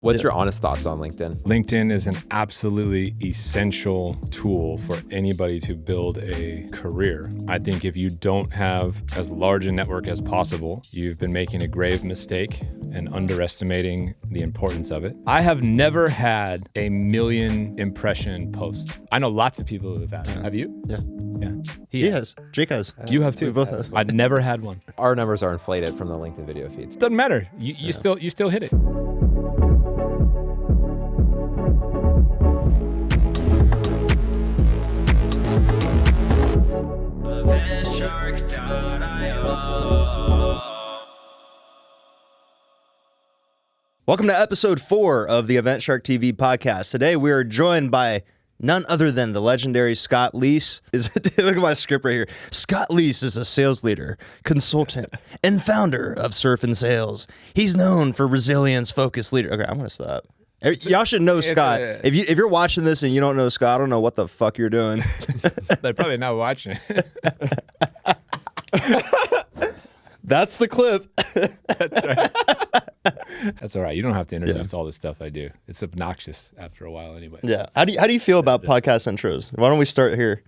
What's your honest thoughts on LinkedIn? LinkedIn is an absolutely essential tool for anybody to build a career. I think if you don't have as large a network as possible, you've been making a grave mistake and underestimating the importance of it. I have never had a 1 million impression post. I know lots of people who have had it. Have you? Yeah. Yeah. He has. Jake has. You have too. We both have. I've never had one. Our numbers are inflated from the LinkedIn video feeds. Doesn't matter. You still hit it. Welcome to episode 4 of the EventShark TV Podcast. Today we are joined by none other than the legendary Scott Leese. Look at my script right here. Scott Leese is a sales leader, consultant, and founder of Surf and Sales. He's known for resilience, focused leader. Okay, I'm going to stop. Y'all should know Scott. If you're watching this and you don't know Scott, I don't know what the fuck you're doing. They're probably not watching it. That's the clip. That's right. That's all right. You don't have to introduce all the stuff I do. It's obnoxious after a while anyway. Yeah. How do you feel about podcast intros? Why don't we start here?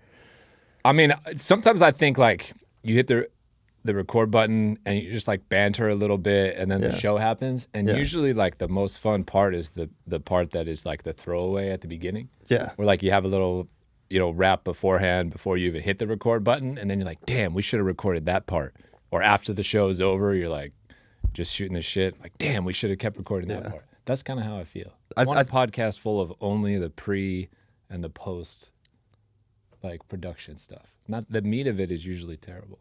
I mean, sometimes I think like you hit the record button and you just like banter a little bit and then the show happens. And usually like the most fun part is the part that is like the throwaway at the beginning. Yeah. Where like you have a little, rap beforehand before you even hit the record button. And then you're like, damn, we should have recorded that part. Or after the show's over, you're like just shooting the shit. Like, damn, we should have kept recording that part. That's kind of how I feel. I want a podcast full of only the pre and the post, like production stuff. Not the meat of it is usually terrible.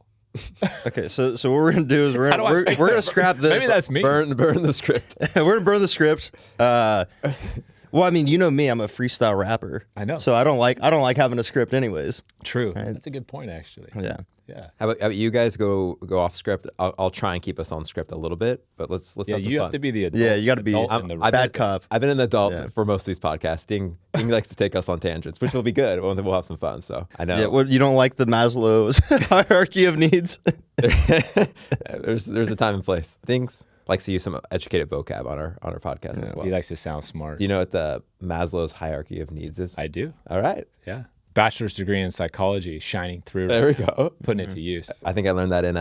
Okay, so what we're gonna do is we're gonna scrap this. Maybe that's me. Burn the script. We're gonna burn the script. Well, I mean, you know me, I'm a freestyle rapper. I know. So I don't like having a script anyways. True. Right? That's a good point, actually. Yeah. Yeah. How about you guys go off script? I'll try and keep us on script a little bit, but let's have some you fun. have to be the adult. Yeah, you got to be a bad cop. I've been an adult for most of these podcasts. Ding likes to take us on tangents, which will be good. We'll have some fun. So I know. Yeah. Well, you don't like the Maslow's hierarchy of needs? There's a time and place. Things likes to use some educated vocab on our podcast as well. He likes to sound smart. Do you know what the Maslow's hierarchy of needs is? I do. All right. Yeah. Bachelor's degree in psychology shining through. There we go. Putting it to use. I think I learned that in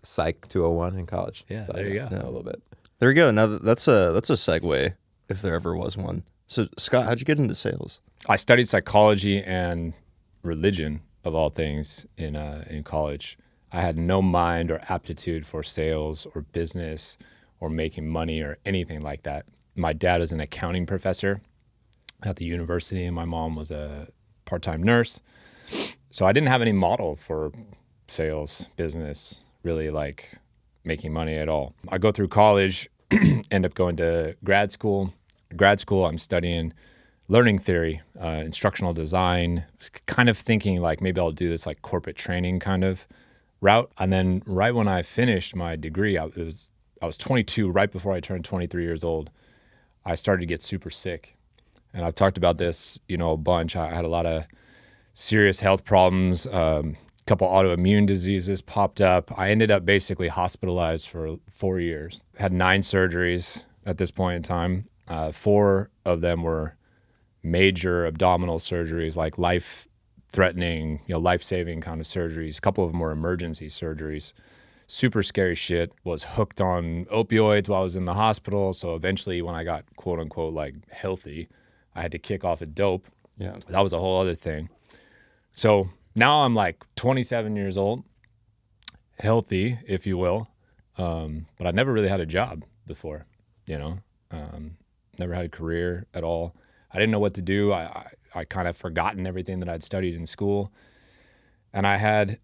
Psych 201 in college. Yeah, so there you go. A little bit. There we go. Now that's a segue if there ever was one. So Scott, how'd you get into sales? I studied psychology and religion of all things in college. I had no mind or aptitude for sales or business or making money or anything like that. My dad is an accounting professor at the university, and my mom was a part-time nurse. So I didn't have any model for sales, business, really like making money at all. I go through college, end up going to grad school. Grad school, I'm studying learning theory, instructional design, kind of thinking like maybe I'll do this like corporate training kind of route. And then right when I finished my degree, I was 22, right before I turned 23 years old, I started to get super sick. And I've talked about this, a bunch. I had a lot of serious health problems. A couple autoimmune diseases popped up. I ended up basically hospitalized for 4 years. Had 9 surgeries at this point in time. 4 of them were major abdominal surgeries, like life-threatening, life-saving kind of surgeries. A couple of them were emergency surgeries. Super scary shit. Was hooked on opioids while I was in the hospital. So eventually when I got quote unquote like healthy, I had to kick off a dope. Yeah. That was a whole other thing. So now I'm like 27 years old, healthy, if you will. But I never really had a job before, never had a career at all. I didn't know what to do. I kind of forgotten everything that I'd studied in school. And I had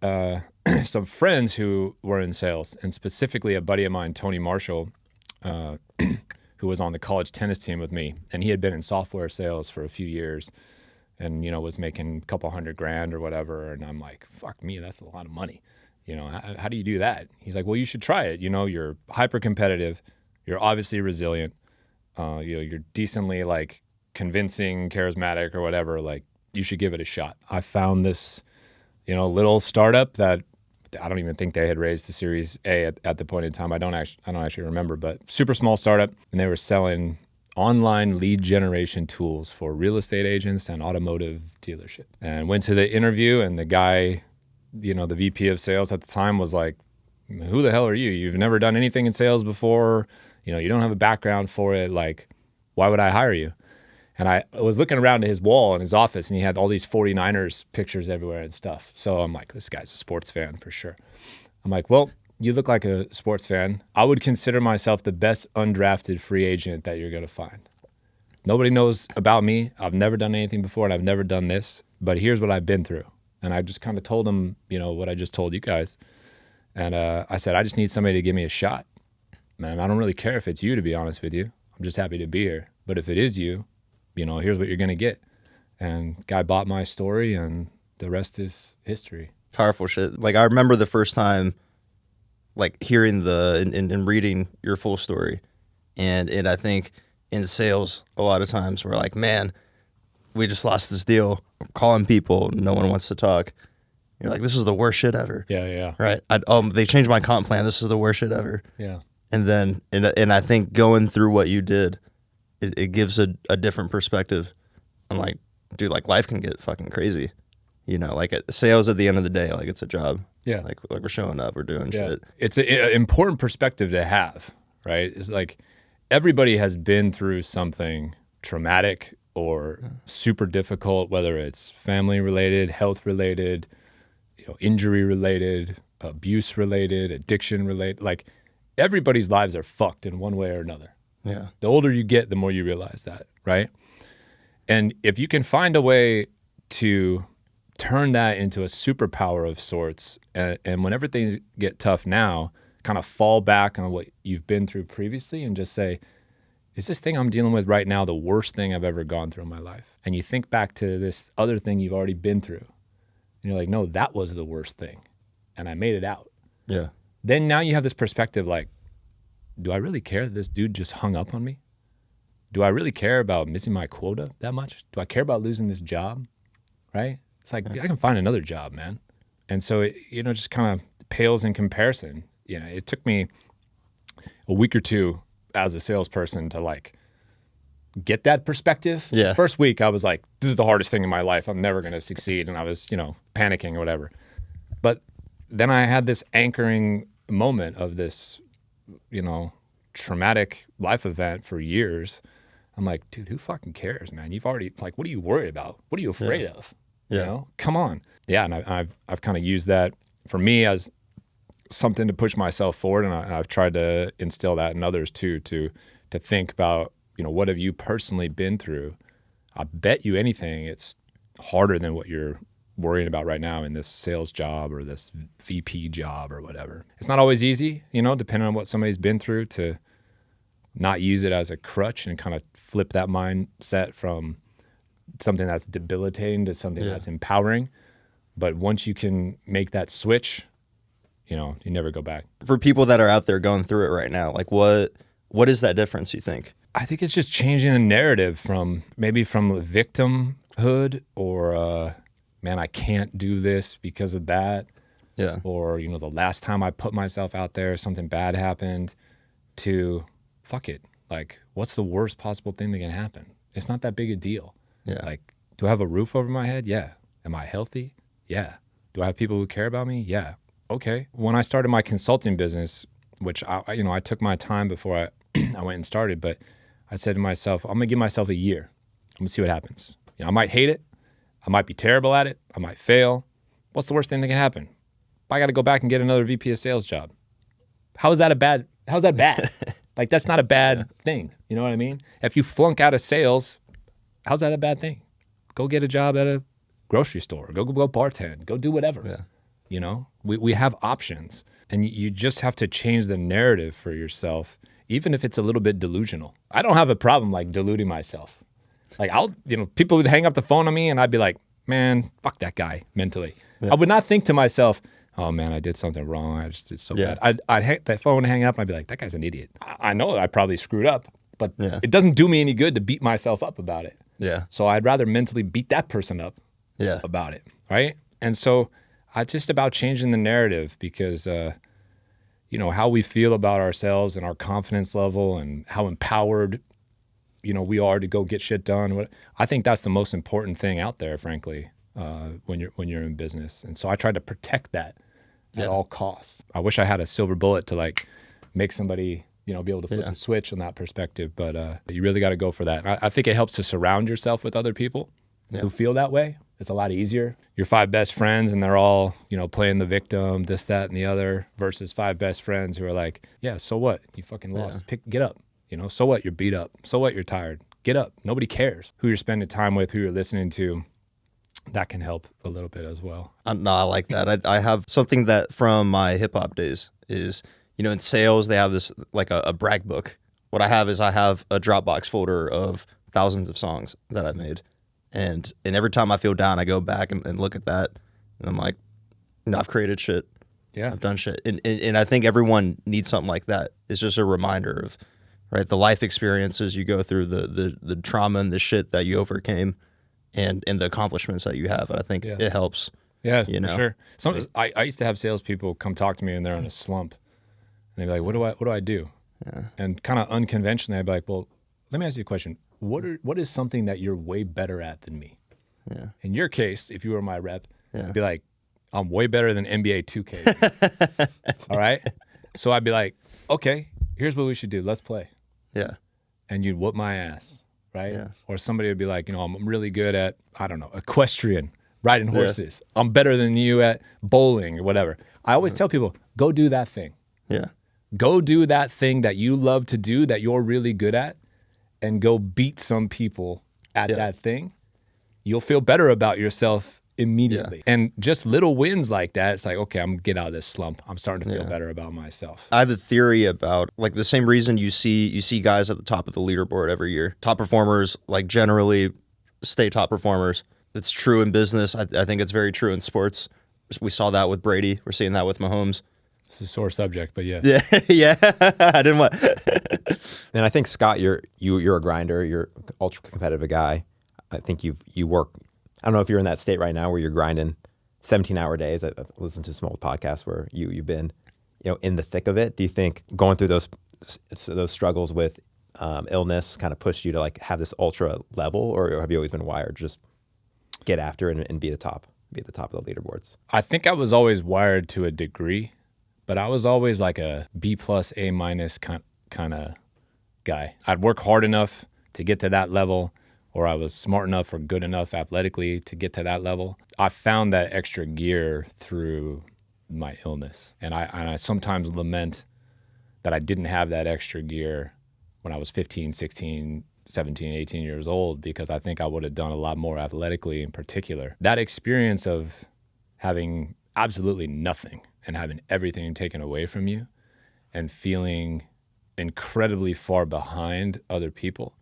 some friends who were in sales, and specifically a buddy of mine, Tony Marshall, who was on the college tennis team with me. And he had been in software sales for a few years and, was making a couple $100,000 or whatever. And I'm like, fuck me, that's a lot of money. How do you do that? He's like, well, you should try it. You're hyper competitive. You're obviously resilient. You're decently like convincing, charismatic or whatever. Like you should give it a shot. I found this, little startup that I don't even think they had raised the Series A at the point in time. I don't actually remember, but super small startup, and they were selling online lead generation tools for real estate agents and automotive dealership. And went to the interview, and the guy, the VP of sales at the time was like, who the hell are you? You've never done anything in sales before. You don't have a background for it. Like, why would I hire you? And I was looking around at his wall in his office, and he had all these 49ers pictures everywhere and stuff. So I'm like, this guy's a sports fan for sure. I'm like, well, you look like a sports fan. I would consider myself the best undrafted free agent that you're going to find. Nobody knows about me. I've never done anything before, and I've never done this. But here's what I've been through. And I just kind of told him, what I just told you guys. And I said, I just need somebody to give me a shot. Man, I don't really care if it's you, to be honest with you. I'm just happy to be here. But if it is you, here's what you're going to get. And guy bought my story, and the rest is history. Powerful shit. Like, I remember the first time, like, hearing and reading your full story. And I think in sales, a lot of times we're like, man, we just lost this deal. I'm calling people. No one wants to talk. You're like, this is the worst shit ever. Yeah. Right. They changed my comp plan. This is the worst shit ever. Yeah. And then, and I think going through what you did, it gives a different perspective. I'm like, dude, like, life can get fucking crazy. Like, sales at the end of the day, like, it's a job. Yeah. Like we're showing up, we're doing shit. It's an important perspective to have, right? It's like everybody has been through something traumatic or super difficult, whether it's family related, health related, injury related, abuse related, addiction related. Like, everybody's lives are fucked in one way or another. Yeah. The older you get, the more you realize that, right? And if you can find a way to turn that into a superpower of sorts, and whenever things get tough now, kind of fall back on what you've been through previously and just say, is this thing I'm dealing with right now the worst thing I've ever gone through in my life? And you think back to this other thing you've already been through, and you're like, no, that was the worst thing, and I made it out. Yeah. Then now you have this perspective like, do I really care that this dude just hung up on me? Do I really care about missing my quota that much? Do I care about losing this job? Right? It's like, I can find another job, man. And so it, just kind of pales in comparison. It took me a week or two as a salesperson to like get that perspective. Yeah. First week I was like, this is the hardest thing in my life. I'm never going to succeed. And I was, panicking or whatever. But then I had this anchoring moment of this, traumatic life event for years. I'm like, dude, who fucking cares, man? You've already, like, what are you worried about? What are you afraid of? Yeah. Come on. Yeah. And I've kind of used that for me as something to push myself forward. And I've tried to instill that in others too, to think about, what have you personally been through? I bet you anything, it's harder than what you're worrying about right now in this sales job or this VP job or whatever. It's not always easy, depending on what somebody's been through, to not use it as a crutch and kind of flip that mindset from something that's debilitating to something that's empowering. But once you can make that switch, you never go back. For people that are out there going through it right now, like what is that difference, you think? I think it's just changing the narrative from victimhood or, man, I can't do this because of that. Yeah. Or, the last time I put myself out there, something bad happened, to fuck it. Like, what's the worst possible thing that can happen? It's not that big a deal. Yeah. Like, do I have a roof over my head? Yeah. Am I healthy? Yeah. Do I have people who care about me? Yeah. Okay. When I started my consulting business, which I took my time before I went and started, but I said to myself, I'm gonna give myself a year. I'm gonna see what happens. I might hate it. I might be terrible at it. I might fail. What's the worst thing that can happen? I got to go back and get another VP of sales job. How's that bad? Like, that's not a bad thing. You know what I mean? If you flunk out of sales, how's that a bad thing? Go get a job at a grocery store. Go bartend. Go do whatever. Yeah. We have options, and you just have to change the narrative for yourself, even if it's a little bit delusional. I don't have a problem like deluding myself. Like, people would hang up the phone on me and I'd be like, man, fuck that guy mentally. Yeah. I would not think to myself, oh man, I did something wrong. I just did so bad. I'd hang that phone, hang up, and I'd be like, that guy's an idiot. I know I probably screwed up, but it doesn't do me any good to beat myself up about it. Yeah. So I'd rather mentally beat that person up about it, right? And so it's just about changing the narrative, because how we feel about ourselves and our confidence level and how empowered we are to go get shit done. I think that's the most important thing out there, frankly, when you're in business. And so I tried to protect that at all costs. I wish I had a silver bullet to like make somebody, be able to flip the switch on that perspective. But you really got to go for that. I think it helps to surround yourself with other people who feel that way. It's a lot easier. Your 5 best friends and they're all, playing the victim, this, that, and the other, versus 5 best friends who are like, yeah, so what? You fucking lost. Get up. So what? You're beat up. So what? You're tired. Get up. Nobody cares who you're spending time with, who you're listening to. That can help a little bit as well. No, I like that. I have something that from my hip hop days is, in sales, they have this like a brag book. What I have is I have a Dropbox folder of thousands of songs that I made. And every time I feel down, I go back and look at that. And I'm like, I've created shit. Yeah. I've done shit. And I think everyone needs something like that. It's just a reminder of, right, the life experiences you go through, the trauma and the shit that you overcame, and the accomplishments that you have. And I think it helps. Yeah, for sure. I used to have salespeople come talk to me and they're in a slump. And they'd be like, what do I do? Yeah. And kind of unconventionally, I'd be like, well, let me ask you a question. What is something that you're way better at than me? Yeah. In your case, if you were my rep, I'd be like, I'm way better than NBA 2K. All right? So I'd be like, okay, here's what we should do. Let's play. Yeah. And you'd whoop my ass, right? Yeah. Or somebody would be like, I'm really good at, I don't know, equestrian, riding horses. Yeah. I'm better than you at bowling or whatever. I always tell people, go do that thing. Yeah. Go do that thing that you love to do, that you're really good at, and go beat some people at that thing. You'll feel better about yourself immediately. Yeah. And just little wins like that, it's like, okay, I'm gonna get out of this slump. I'm starting to feel better about myself. I have a theory about like the same reason you see guys at the top of the leaderboard every year. Top performers like generally stay top performers. It's true in business. I think it's very true in sports. We saw that with Brady. We're seeing that with Mahomes. It's a sore subject, but yeah. Yeah. I didn't want. And I think, Scott, you're a grinder. You're an ultra competitive guy. I think you work. I don't know if you're in that state right now where you're grinding 17-hour days. I've listened to some old podcasts where you've been, in the thick of it. Do you think going through those struggles with illness kind of pushed you to like have this ultra level, or have you always been wired just get after it and be at the top of the leaderboards? I think I was always wired to a degree. But I was always like a B+, A- kind of guy. I'd work hard enough to get to that level, or I was smart enough or good enough athletically to get to that level. I found that extra gear through my illness. And I sometimes lament that I didn't have that extra gear when I was 15, 16, 17, 18 years old, because I think I would have done a lot more athletically in particular. That experience of having absolutely nothing and having everything taken away from you and feeling incredibly far behind other people.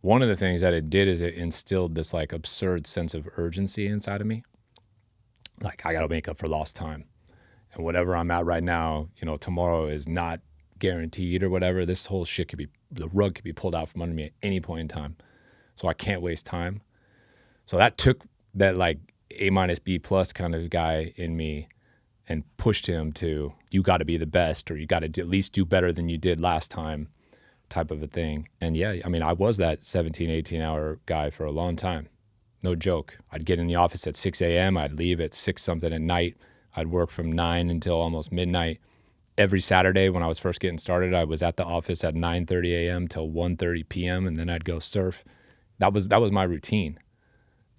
One of the things that it did is it instilled this like absurd sense of urgency inside of me. Like, I got to make up for lost time. And whatever I'm at right now, tomorrow is not guaranteed or whatever. This whole shit the rug could be pulled out from under me at any point in time. So I can't waste time. So that took that like A- B+ kind of guy in me and pushed him to, you got to be the best, or you got to at least do better than you did last time type of a thing. And yeah, I mean, I was that 17, 18-hour guy for a long time. No joke. I'd get in the office at 6 a.m. I'd leave at 6 something at night. I'd work from 9 until almost midnight. Every Saturday when I was first getting started, I was at the office at 9:30 a.m. till 1:30 p.m. and then I'd go surf. That was my routine.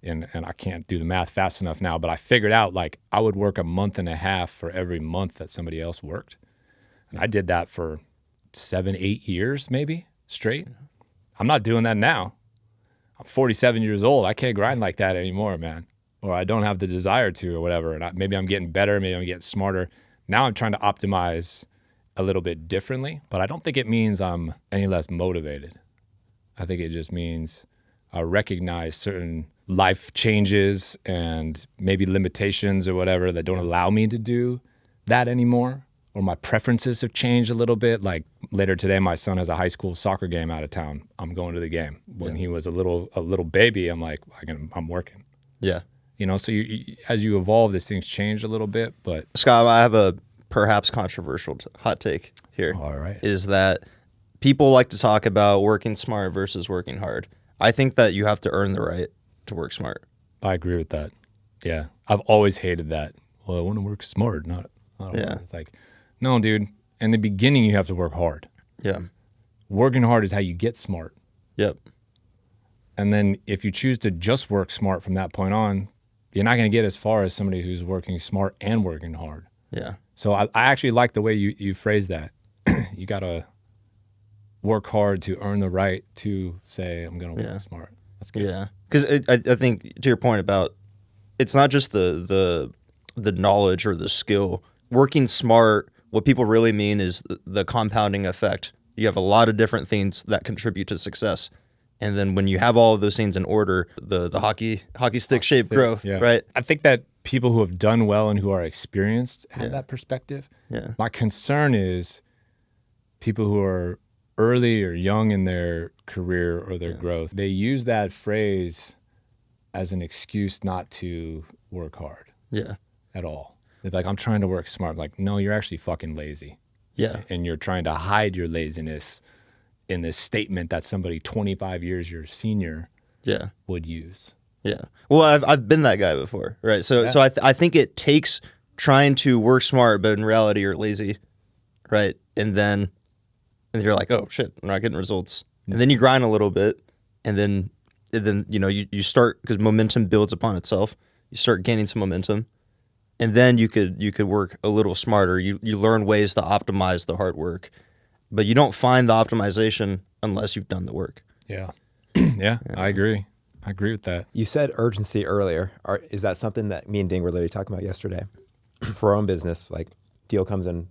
And I can't do the math fast enough now, but I figured out like I would work a month and a half for every month that somebody else worked. And I did that for 7, 8 years maybe straight. I'm not doing that now. I'm 47 years old. I can't grind like that anymore, man. Or I don't have the desire to or whatever. And maybe I'm getting better. Maybe I'm getting smarter. Now I'm trying to optimize a little bit differently, but I don't think it means I'm any less motivated. I think it just means I recognize certain life changes and maybe limitations or whatever that don't allow me to do that anymore, or my preferences have changed a little bit. Like later today, my son has a high school soccer game out of town. I'm going to the game. When he was a little baby, I'm like, I'm working. Yeah. So as you evolve, these things change a little bit. But Scott, I have a perhaps controversial hot take here. All right. Is that people like to talk about working smart versus working hard. I think that you have to earn the right to work smart. I agree with that. Yeah. I've always hated that. Well, I want to work smart, not hard. It's like, no, dude. In the beginning, you have to work hard. Yeah. Working hard is how you get smart. Yep. And then if you choose to just work smart from that point on, you're not going to get as far as somebody who's working smart and working hard. Yeah. So I actually like the way you phrase that. You got to work hard to earn the right to say, I'm going to work smart. That's good. Yeah. Because I think, to your point about, it's not just the knowledge or the skill. Working smart, what people really mean is the compounding effect. You have a lot of different things that contribute to success. And then when you have all of those things in order, the hockey stick shape growth, right? I think that people who have done well and who are experienced have that perspective. Yeah. My concern is people who are early or young in their career or their growth, they use that phrase as an excuse not to work hard at all. They're like, I'm trying to work smart. Like, no, you're actually fucking lazy. Yeah. And you're trying to hide your laziness in this statement that somebody 25 years your senior would use. Yeah. Well, I've been that guy before, right? So I think it takes trying to work smart, but in reality you're lazy, right? And you're like, oh shit, I'm not getting results. And then you grind a little bit, and then you start, because momentum builds upon itself. You start gaining some momentum, and then you could work a little smarter. You learn ways to optimize the hard work, but you don't find the optimization unless you've done the work. Yeah. Yeah. I agree with that. You said urgency earlier. Is that something that me and Ding were literally talking about yesterday? For our own business, like deal comes in,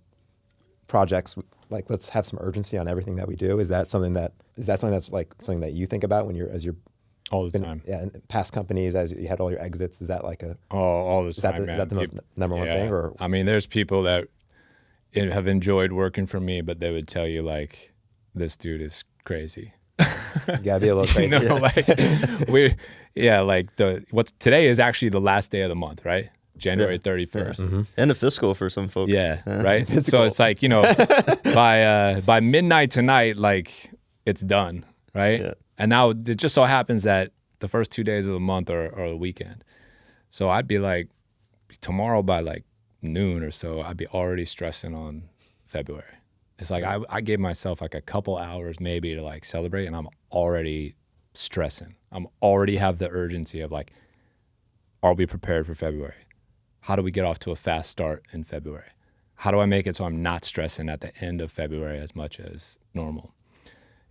projects, like let's have some urgency on everything that we do. Is that something that's like something that you think about when you're all the time? Yeah, in past companies, as you had all your exits, is that like all the time, man. Is that the most number one thing? Or I mean, there's people that have enjoyed working for me, but they would tell you like, this dude is crazy. You gotta be a little crazy. Today is actually the last day of the month, right? January 31st. Yeah. Mm-hmm. And a fiscal for some folks. Yeah, right? So it's like, by midnight tonight, like it's done, right? Yeah. And now it just so happens that the first 2 days of the month are the weekend. So I'd be like, tomorrow by like noon or so, I'd be already stressing on February. It's like I gave myself like a couple hours maybe to like celebrate, and I'm already stressing. I'm already have the urgency of like, are we prepared for February? How do we get off to a fast start in February? How do I make it so I'm not stressing at the end of February as much as normal?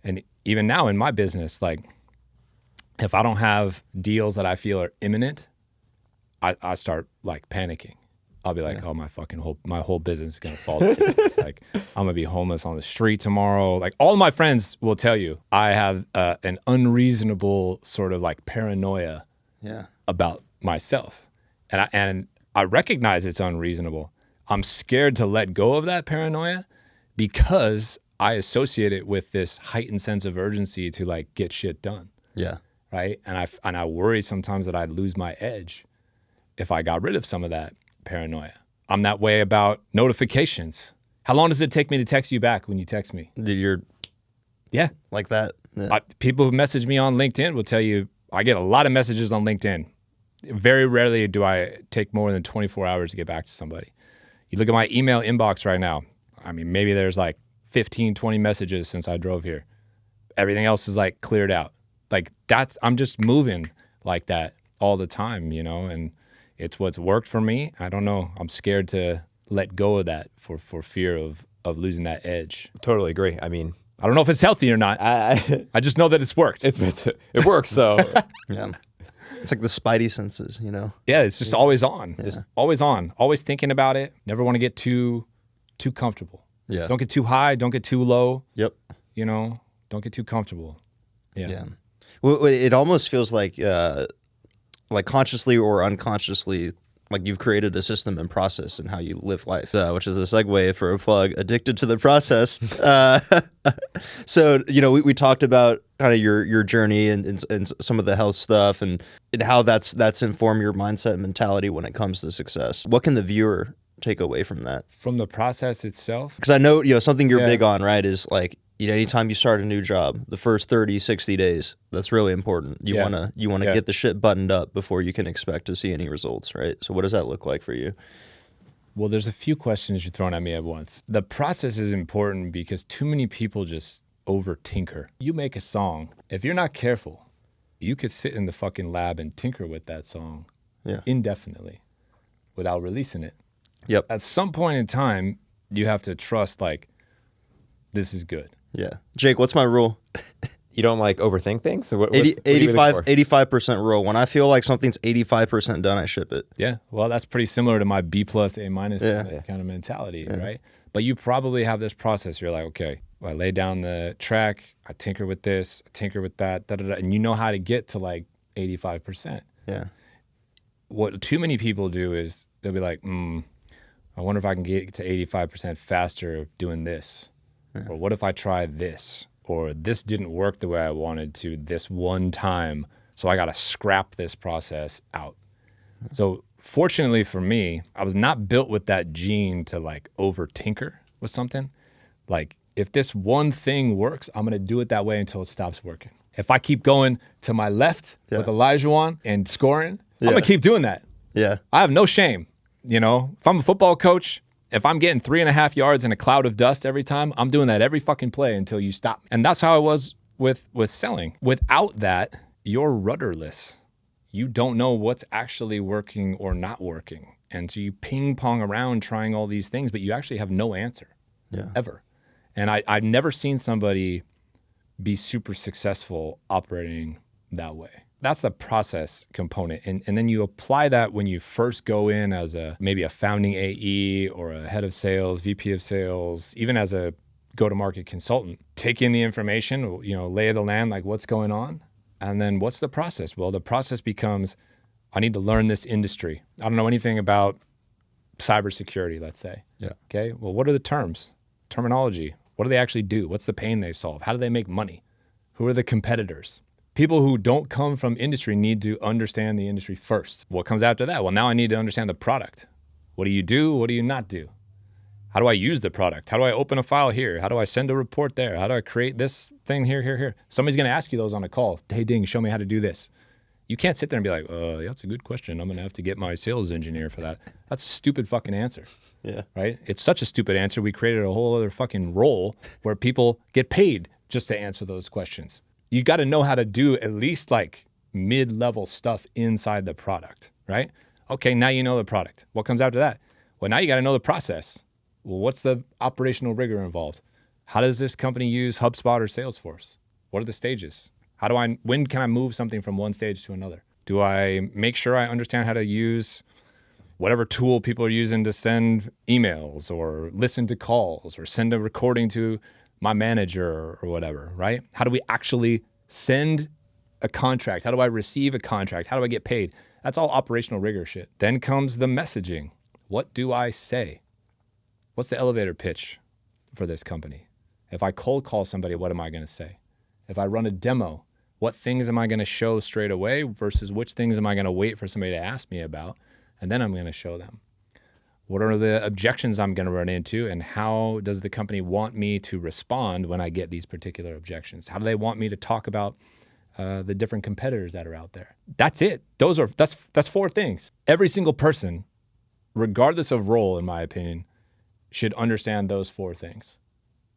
And even now in my business, like if I don't have deals that I feel are imminent, I start like panicking. I'll be like, oh, my whole business is gonna fall to pieces. It's like I'm gonna be homeless on the street tomorrow. Like all of my friends will tell you, I have an unreasonable sort of like paranoia about myself, and I recognize it's unreasonable. I'm scared to let go of that paranoia because I associate it with this heightened sense of urgency to like get shit done. Yeah. Right. And I worry sometimes that I'd lose my edge if I got rid of some of that paranoia. I'm that way about notifications. How long does it take me to text you back when you text me? You're like that. Yeah. People who message me on LinkedIn will tell you I get a lot of messages on LinkedIn. Very rarely do I take more than 24 hours to get back to somebody. You look at my email inbox right now. I mean, maybe there's like 15, 20 messages since I drove here. Everything else is like cleared out. Like I'm just moving like that all the time, and it's what's worked for me. I don't know. I'm scared to let go of that for fear of losing that edge. Totally agree. I mean, I don't know if it's healthy or not. I just know that it's worked. It works. So yeah. It's like the spidey senses, Yeah, it's just always on. Just always on. Always thinking about it. Never want to get too comfortable. Yeah. Don't get too high. Don't get too low. Yep. Don't get too comfortable. Yeah. Well, it almost feels like consciously or unconsciously, like you've created a system and process in how you live life, which is a segue for a plug, Addicted to the Process. So, we talked about kind of your journey and some of the health stuff and how that's informed your mindset and mentality when it comes to success. What can the viewer take away from that? From the process itself? Because I know, something you're big on, right, is like anytime you start a new job, the first 30, 60 days, that's really important. You want to get the shit buttoned up before you can expect to see any results, right? So what does that look like for you? Well, there's a few questions you're throwing at me at once. The process is important because too many people just over tinker. You make a song. If you're not careful, you could sit in the fucking lab and tinker with that song indefinitely without releasing it. Yep. At some point in time, you have to trust, like, this is good. Yeah. Jake, what's my rule? You don't like overthink things? So what 85% rule. When I feel like something's 85% done, I ship it. Yeah. Well, that's pretty similar to my B+, A- kind of mentality, right? But you probably have this process. You're like, okay, well, I lay down the track, I tinker with this, I tinker with that, and you know how to get to like 85%. Yeah. What too many people do is they'll be like, I wonder if I can get to 85% faster doing this. Yeah. Or what if I try this? Or this didn't work the way I wanted to this one time, so I got to scrap this process out. So fortunately for me, I was not built with that gene to like over tinker with something. Like if this one thing works, I'm going to do it that way until it stops working. If I keep going to my left with Elijah and scoring, I'm going to keep doing that. Yeah. I have no shame. You know, if I'm a football coach, if I'm getting 3.5 yards in a cloud of dust every time, I'm doing that every fucking play until you stop. And that's how I was with selling. Without that, you're rudderless. You don't know what's actually working or not working. And so you ping pong around trying all these things, but you actually have no answer ever. And I've never seen somebody be super successful operating that way. That's the process component. And then you apply that when you first go in as maybe a founding AE or a head of sales, VP of sales, even as a go-to-market consultant. Take in the information, lay of the land, like what's going on. And then what's the process? Well, the process becomes, I need to learn this industry. I don't know anything about cybersecurity, let's say. Yeah. Okay. Well, what are the terminology? What do they actually do? What's the pain they solve? How do they make money? Who are the competitors? People who don't come from industry need to understand the industry first. What comes after that? Well, now I need to understand the product. What do you do? What do you not do? How do I use the product? How do I open a file here? How do I send a report there? How do I create this thing here? Somebody's going to ask you those on a call. Hey, Ding, show me how to do this. You can't sit there and be like, that's a good question. I'm going to have to get my sales engineer for that. That's a stupid fucking answer. Yeah. Right? It's such a stupid answer. We created a whole other fucking role where people get paid just to answer those questions. You got to know how to do at least like mid-level stuff inside the product, right? Okay, now you know the product. What comes after that? Well, now you got to know the process. Well, what's the operational rigor involved? How does this company use HubSpot or Salesforce? What are the stages? When can I move something from one stage to another? Do I make sure I understand how to use whatever tool people are using to send emails or listen to calls or send a recording to my manager or whatever, right? How do we actually send a contract? How do I receive a contract? How do I get paid? That's all operational rigor shit. Then comes the messaging. What do I say? What's the elevator pitch for this company? If I cold call somebody, what am I going to say? If I run a demo, what things am I going to show straight away versus which things am I going to wait for somebody to ask me about? And then I'm going to show them. What are the objections I'm going to run into, and how does the company want me to respond when I get these particular objections? How do they want me to talk about the different competitors that are out there? That's it. That's 4 things. Every single person, regardless of role, in my opinion, should understand those 4 things.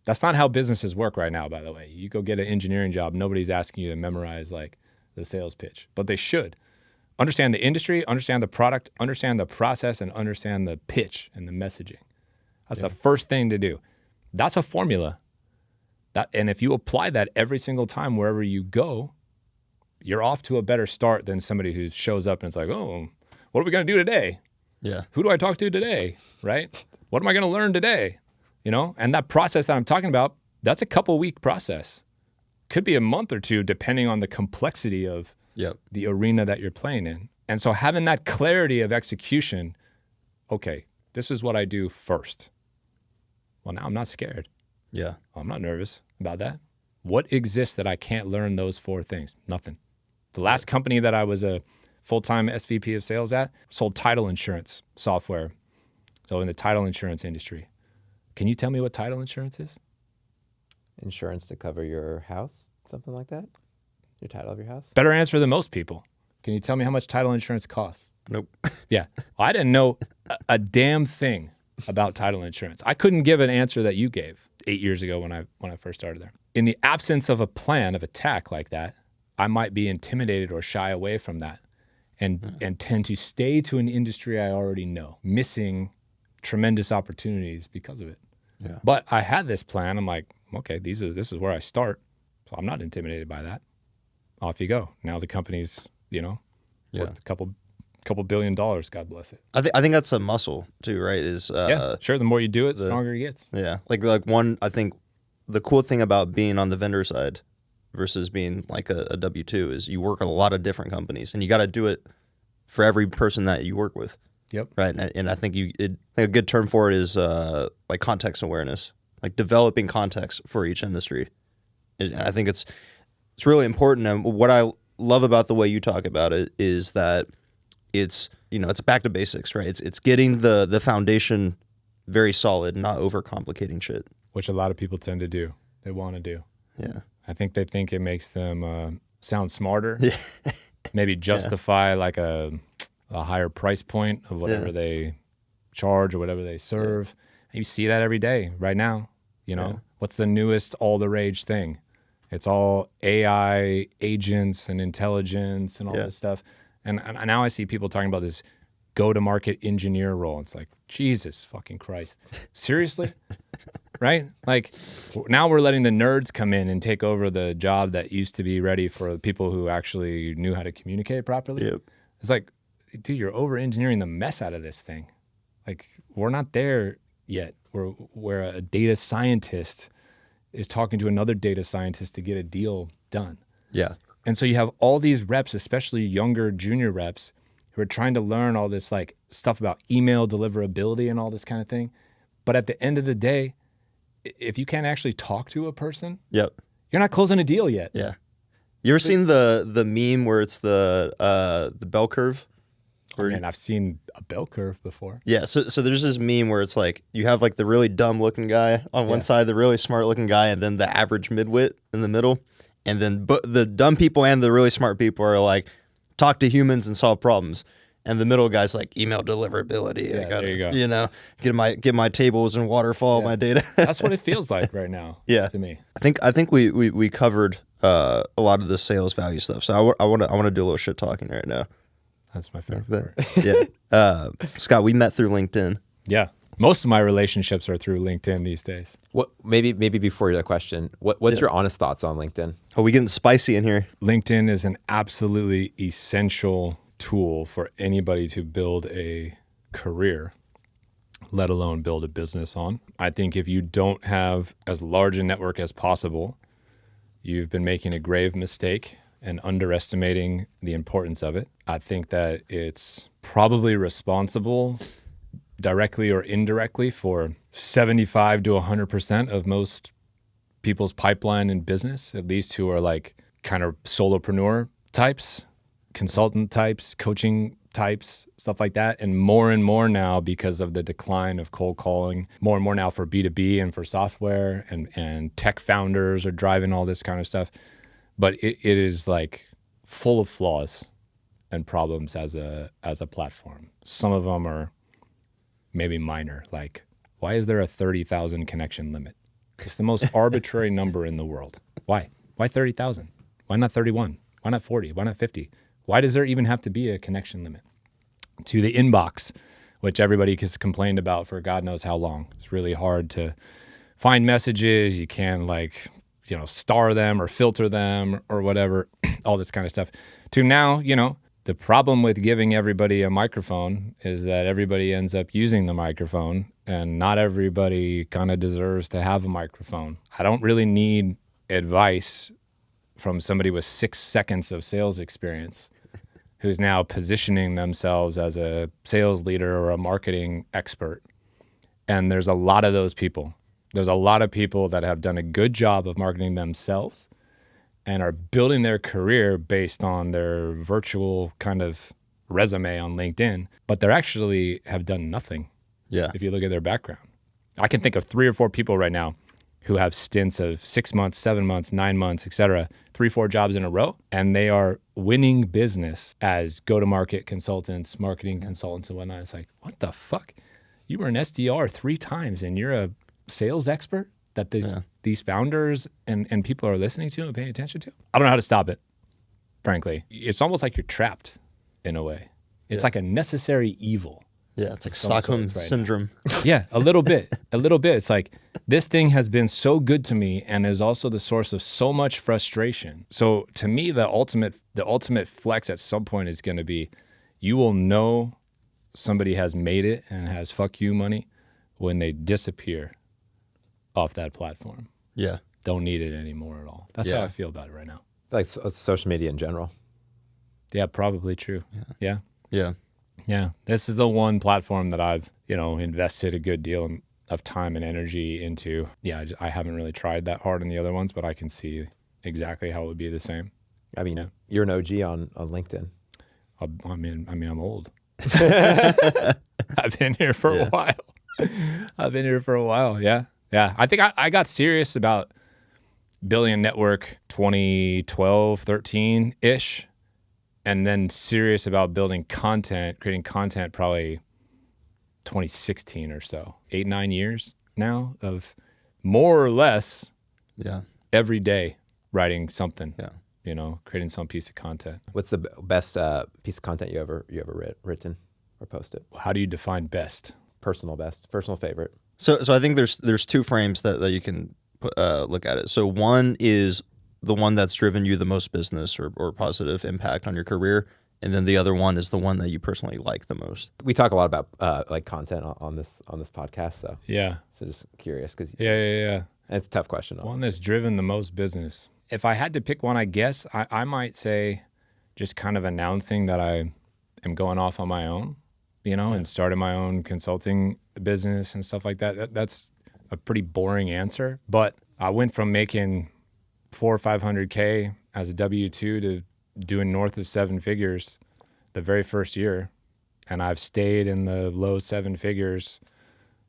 That's not how businesses work right now, by the way. You go get an engineering job, nobody's asking you to memorize like the sales pitch, but they should. Understand the industry, understand the product, understand the process, and understand the pitch and the messaging. That's the first thing to do. That's a formula. And if you apply that every single time wherever you go, you're off to a better start than somebody who shows up and it's like, oh, what are we going to do today? Yeah. Who do I talk to today? Right? What am I going to learn today? And that process that I'm talking about, that's a couple-week process. Could be a month or 2, depending on the complexity of the arena that you're playing in. And so having that clarity of execution, okay, this is what I do first. Well, now I'm not scared. Yeah. I'm not nervous about that. What exists that I can't learn those 4 things? Nothing. The last company that I was a full-time SVP of sales at sold title insurance software. So in the title insurance industry. Can you tell me what title insurance is? insurance to cover your house, something like that? Your title of your house? Better answer than most people. Can you tell me how much title insurance costs? Nope. Yeah. Well, I didn't know a damn thing about title insurance. I couldn't give an answer that you gave 8 years ago when I first started there. In the absence of a plan of attack like that, I might be intimidated or shy away from that and tend to stay to an industry I already know, missing tremendous opportunities because of it. Yeah. But I had this plan. I'm like, okay, this is where I start. So I'm not intimidated by that. Off you go. Now the company's, worth a couple $1 billion, God bless it. I think that's a muscle too, right? Is yeah, sure. The more you do it, the stronger it gets. Yeah. Like one, I think the cool thing about being on the vendor side versus being like a W-2 is you work at a lot of different companies and you got to do it for every person that you work with. Yep. Right. And I think a good term for it is like context awareness, like developing context for each industry. And I think it's really important. And what I love about the way you talk about it is that it's back to basics, right? It's getting the foundation very solid, not overcomplicating shit. Which a lot of people tend to do. They want to do. Yeah. I think they think it makes them sound smarter. Yeah. Maybe justify like a higher price point of whatever they charge or whatever they serve. And you see that every day right now. What's the newest all the rage thing? It's all AI agents and intelligence and all this stuff. And now I see people talking about this go-to-market engineer role. It's like, Jesus fucking Christ. Seriously? Right? Like, now we're letting the nerds come in and take over the job that used to be ready for the people who actually knew how to communicate properly. Yep. It's like, dude, you're over-engineering the mess out of this thing. Like, we're not there yet. Where a data scientist is talking to another data scientist to get a deal done. Yeah. And so you have all these reps, especially younger junior reps, who are trying to learn all this like stuff about email deliverability and all this kind of thing. But at the end of the day, if you can't actually talk to a person, Yep. you're not closing a deal yet. Yeah. You ever seen the meme where it's the bell curve? And I've seen a bell curve before. Yeah, so there's this meme where it's like you have like the really dumb looking guy on one side, the really smart looking guy, and then the average midwit in the middle. And then the dumb people and the really smart people are like, talk to humans and solve problems. And the middle guy's like, email deliverability. Yeah, there you go. Get my tables and waterfall my data. That's what it feels like right now. Yeah, to me. I think we covered a lot of the sales value stuff. So I want to do a little shit talking right now. That's my favorite part. Yeah. Scott, we met through LinkedIn. Yeah. Most of my relationships are through LinkedIn these days. What maybe before that question, what's your honest thoughts on LinkedIn? Oh, we getting spicy in here. LinkedIn is an absolutely essential tool for anybody to build a career, let alone build a business on. I think if you don't have as large a network as possible, you've been making a grave mistake and underestimating the importance of it. I think that it's probably responsible, directly or indirectly, for 75 to 100% of most people's pipeline in business, at least who are like kind of solopreneur types, consultant types, coaching types, stuff like that. And more now, because of the decline of cold calling, more and more now for B2B and for software and tech founders are driving all this kind of stuff. But it is like full of flaws and problems as a platform. Some of them are maybe minor, like why is there a 30,000 connection limit? It's the most arbitrary number in the world. Why? Why 30,000? Why not 31? Why not 40? Why not 50? Why does there even have to be a connection limit? To the inbox, which everybody has complained about for God knows how long. It's really hard to find messages. You can star them or filter them or whatever, all this kind of stuff. To now, the problem with giving everybody a microphone is that everybody ends up using the microphone and not everybody kind of deserves to have a microphone. I don't really need advice from somebody with 6 seconds of sales experience who's now positioning themselves as a sales leader or a marketing expert. And there's a lot of those people. There's a lot of people that have done a good job of marketing themselves and are building their career based on their virtual kind of resume on LinkedIn, but they actually have done nothing. Yeah. If you look at their background. I can think of 3 or 4 people right now who have stints of 6 months, 7 months, 9 months, etc., 3-4 jobs in a row, and they are winning business as go-to-market consultants, marketing consultants, and whatnot. It's like, what the fuck? You were an SDR 3 times, and you're a sales expert that these founders and people are listening to and paying attention to? I don't know how to stop it, frankly. It's almost like you're trapped in a way. It's like a necessary evil. Yeah, it's like Stockholm syndrome. Yeah, a little bit. It's like, this thing has been so good to me and is also the source of so much frustration. So to me, the ultimate flex at some point is going to be, you will know somebody has made it and has fuck you money when they disappear off that platform. Yeah. Don't need it anymore at all. That's how I feel about it right now. Like social media in general. Yeah, probably true. Yeah. This is the one platform that I've, invested a good deal of time and energy into. Yeah, I haven't really tried that hard in the other ones, but I can see exactly how it would be the same. I mean, you're an OG on LinkedIn. I mean, I'm old. I've been here for a while. Yeah. I think I got serious about building a network 2012, 13-ish. And then serious about creating content probably 2016 or so. 8-9 years now of more or less every day writing something. Yeah. Creating some piece of content. What's the best piece of content you ever written or posted? How do you define best? Personal favorite. So I think there's 2 frames that you can look at it. So one is the one that's driven you the most business or positive impact on your career, and then the other one is the one that you personally like the most. We talk a lot about like content on this podcast, so So just curious because yeah. It's a tough question. One that's driven the most business. If I had to pick one, I guess I might say just kind of announcing that I am going off on my own, and starting my own consulting business and stuff like that. That's a pretty boring answer, but I went from making $400,000 or $500,000 as a W-2 to doing north of 7 figures the very first year. And I've stayed in the low 7 figures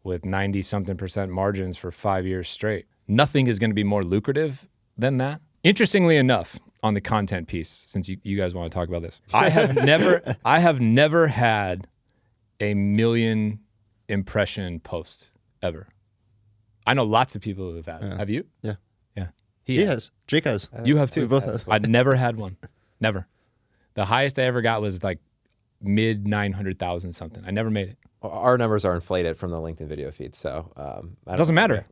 with 90-something% margins for 5 years straight. Nothing is going to be more lucrative than that. Interestingly enough, on the content piece, since you guys want to talk about this, I have never had a 1 million impression post ever. I know lots of people who have had it. Have you? Yeah. He has. Jake has. You have too. We both have. I'd never had one. Never. The highest I ever got was like mid 900,000 something. I never made it. Our numbers are inflated from the LinkedIn video feed, so it doesn't matter.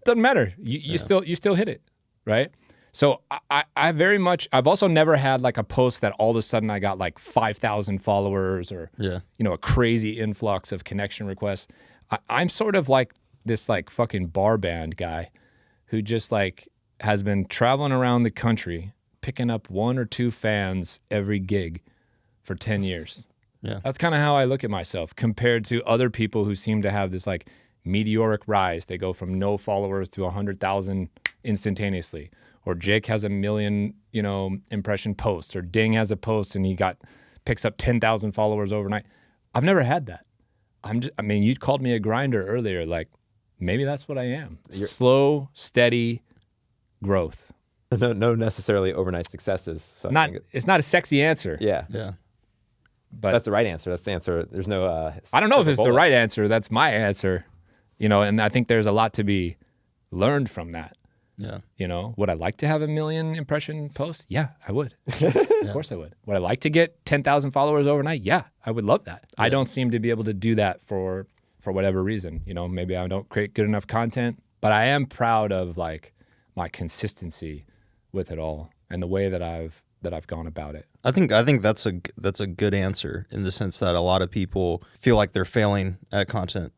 Doesn't matter. You still hit it, right? So I've also never had like a post that all of a sudden I got like 5,000 followers or a crazy influx of connection requests. I'm sort of like this like fucking bar band guy who just like has been traveling around the country picking up 1 or 2 fans every gig for 10 years. Yeah. That's kind of how I look at myself compared to other people who seem to have this like meteoric rise. They go from no followers to 100,000 instantaneously. Or Jake has 1 million, impression posts, or Ding has a post and he picks up 10,000 followers overnight. I've never had that. You called me a grinder earlier. Like, maybe that's what I am. Slow, steady growth. No necessarily overnight successes. So it's not a sexy answer. Yeah. But that's the right answer. That's the answer. There's no. I don't know if it's the right answer. That's my answer. And I think there's a lot to be learned from that. Yeah. Would I like to have 1 million impression posts? Yeah, I would. Of course I would. Would I like to get 10,000 followers overnight? Yeah, I would love that. Yeah. I don't seem to be able to do that for whatever reason. Maybe I don't create good enough content, but I am proud of like my consistency with it all and the way that I've gone about it. I think that's a good answer in the sense that a lot of people feel like they're failing at content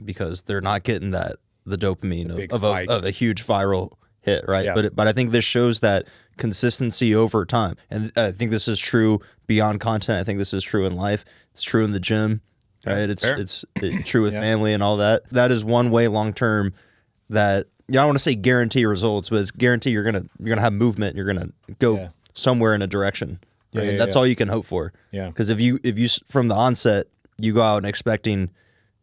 because they're not getting the dopamine of a huge viral hit, right? Yeah. But I think this shows that consistency over time, and I think this is true beyond content. I think this is true in life. It's true in the gym, right? It's true with family and all that. That is one way long term that I don't want to say guarantee results, but it's guarantee you're gonna have movement. You're gonna go somewhere in a direction. Right? And that's all you can hope for. Yeah. Because if you from the onset you go out and expecting,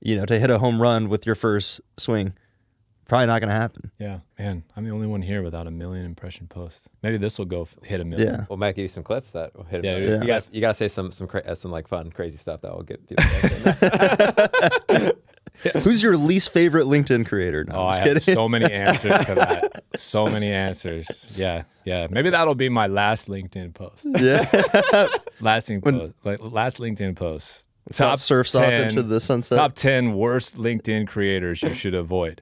to hit a home run with your first swing, probably not going to happen. Yeah, man, I'm the only one here without a 1 million impression post. Maybe this will go hit 1 million. Yeah. We'll make you some clips that will hit. Yeah, You yeah. guys say some like fun, crazy stuff that will get people. Who's your least favorite LinkedIn creator? No, Oh, I'm I just have kidding. so many answers to that. So many answers. Yeah, yeah. Maybe that'll be my last LinkedIn post. Yeah. Last LinkedIn post. Top surfs off into the sunset. Top 10 worst LinkedIn creators you should avoid.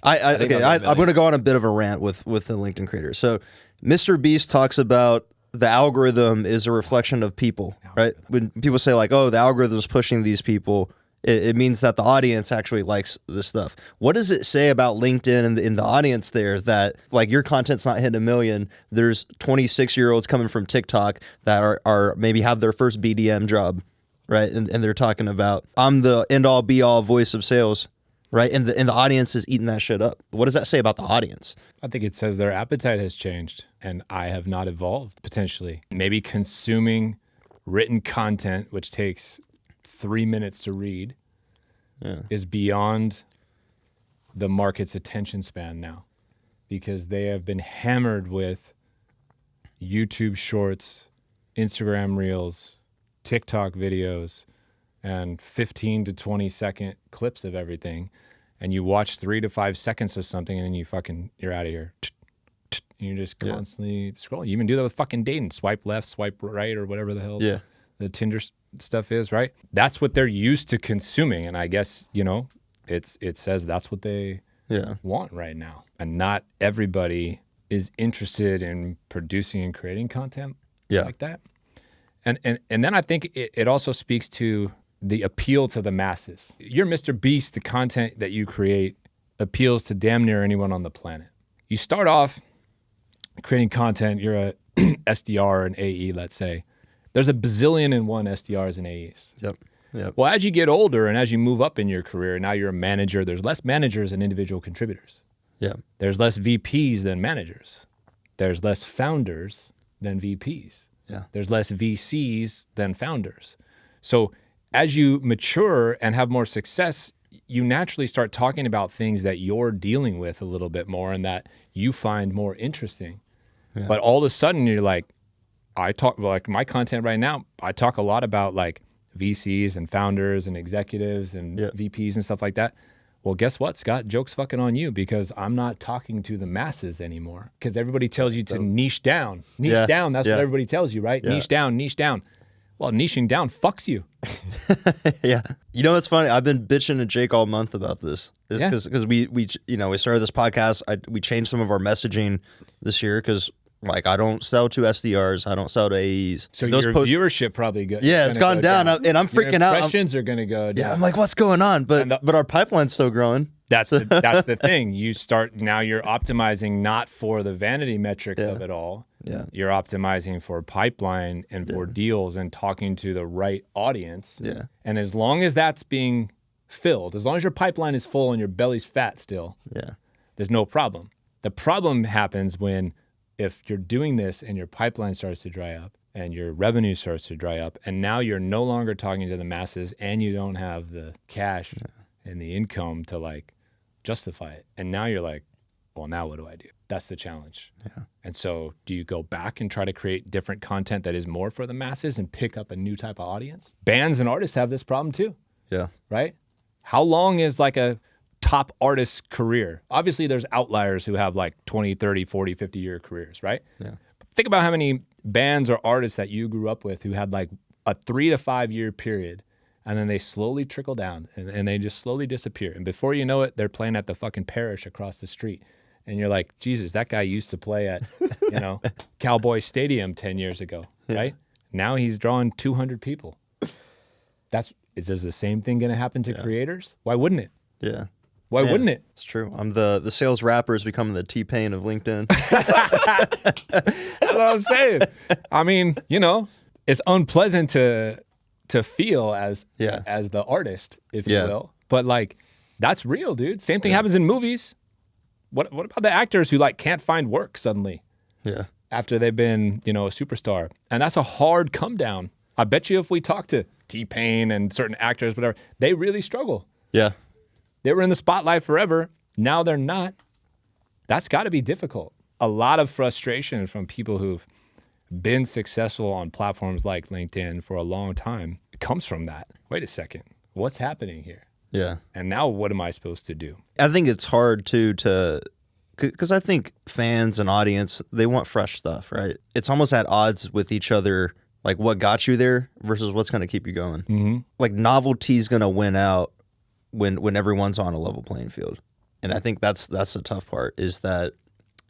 I'm going to go on a bit of a rant with the LinkedIn creator. So, Mr. Beast talks about the algorithm is a reflection of people, right? When people say like, "Oh, the algorithm is pushing these people," it means that the audience actually likes this stuff. What does it say about LinkedIn and in the audience there that like your content's not hitting 1 million? There's 26-year-olds coming from TikTok that are maybe have their first BDM job, right? And they're talking about I'm the end all be all voice of sales. Right, and the audience is eating that shit up. What does that say about the audience? I think it says their appetite has changed and I have not evolved, potentially. Maybe consuming written content, which takes 3 minutes to read, is beyond the market's attention span now because they have been hammered with YouTube shorts, Instagram reels, TikTok videos, and 15 to 20 second clips of everything. And you watch 3 to 5 seconds of something and then you're out of here. And you're just constantly scrolling. You even do that with fucking dating. Swipe left, swipe right, or whatever the hell the Tinder stuff is, right? That's what they're used to consuming. And I guess, it says that's what they want right now. And not everybody is interested in producing and creating content like that. And then I think it also speaks to the appeal to the masses. You're Mr. Beast, the content that you create appeals to damn near anyone on the planet. You start off creating content, you're a SDR and AE, let's say. There's a bazillion and one SDRs and AEs. Yep. Well, as you get older and as you move up in your career, now you're a manager, there's less managers than individual contributors. Yeah. There's less VPs than managers. There's less founders than VPs. Yeah. There's less VCs than founders. So as you mature and have more success, you naturally start talking about things that you're dealing with a little bit more and that you find more interesting. Yeah. But all of a sudden you're like, I talk like my content right now, I talk a lot about like VCs and founders and executives and VPs and stuff like that. Well, guess what, Scott? Joke's fucking on you because I'm not talking to the masses anymore because everybody tells you to niche down. Niche down, that's what everybody tells you, right? Yeah. Niche down. Well, niching down fucks you. Yeah. You know what's funny? I've been bitching to Jake all month about this. Because we started this podcast. We changed some of our messaging this year because like I don't sell to SDRs. I don't sell to AEs. So your viewership probably good. Yeah, it's gone down. And I'm freaking out. Impressions are going to go down. Yeah, I'm like, what's going on? But our pipeline's still growing. That's the thing. You start now. You're optimizing not for the vanity metrics of it all. Yeah, you're optimizing for pipeline and for deals and talking to the right audience. Yeah, and as long as that's being filled, as long as your pipeline is full and your belly's fat still, there's no problem. The problem happens if you're doing this and your pipeline starts to dry up and your revenue starts to dry up, and now you're no longer talking to the masses and you don't have the cash and the income to like justify it. And now you're like, well, now what do I do? That's the challenge. Yeah. And so do you go back and try to create different content that is more for the masses and pick up a new type of audience? Bands and artists have this problem too. Yeah. Right? How long is like a top artist's career? Obviously there's outliers who have like 20, 30, 40, 50 year careers, right? Yeah. But think about how many bands or artists that you grew up with who had like a 3 to 5 year period and then they slowly trickle down and they just slowly disappear. And before you know it, they're playing at the fucking Parish across the street. And you're like, Jesus, that guy used to play at, Cowboy Stadium 10 years ago, right? Now he's drawing 200 people. Is the same thing going to happen to creators? Why wouldn't it? Yeah. Why wouldn't it? It's true. I'm the sales rapper is becoming the T-Pain of LinkedIn. That's what I'm saying. I mean, it's unpleasant to feel as the artist, if you will. But like, that's real, dude. Same thing happens in movies. What about the actors who like can't find work suddenly? Yeah. After they've been, a superstar. And that's a hard come down. I bet you if we talk to T-Pain and certain actors, whatever, they really struggle. Yeah. They were in the spotlight forever. Now they're not. That's got to be difficult. A lot of frustration from people who've been successful on platforms like LinkedIn for a long time. It comes from that. Wait a second. What's happening here? Yeah. And now what am I supposed to do? I think it's hard too because I think fans and audience, they want fresh stuff, right? It's almost at odds with each other, like what got you there versus what's going to keep you going. Mm-hmm. Like novelty's going to win out when everyone's on a level playing field. And I think that's the tough part is that,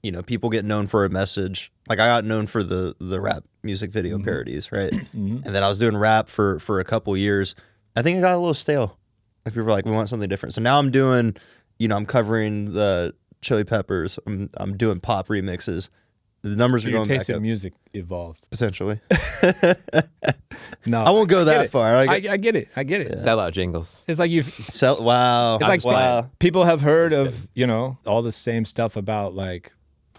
you know, people get known for a message. Like I got known for the rap music video parodies, right? And then I was doing rap for a couple years. I think it got a little stale. Like people were like, we want something different. So now I'm doing, you know, I'm covering the Chili Peppers. I'm doing pop remixes. The numbers are Your going taste back in up. music evolved. Potentially. No, I won't go that far. I get it. I get it. Sellout jingles. It's like Wow. It's like wow. people have heard of, you know, all the same stuff about like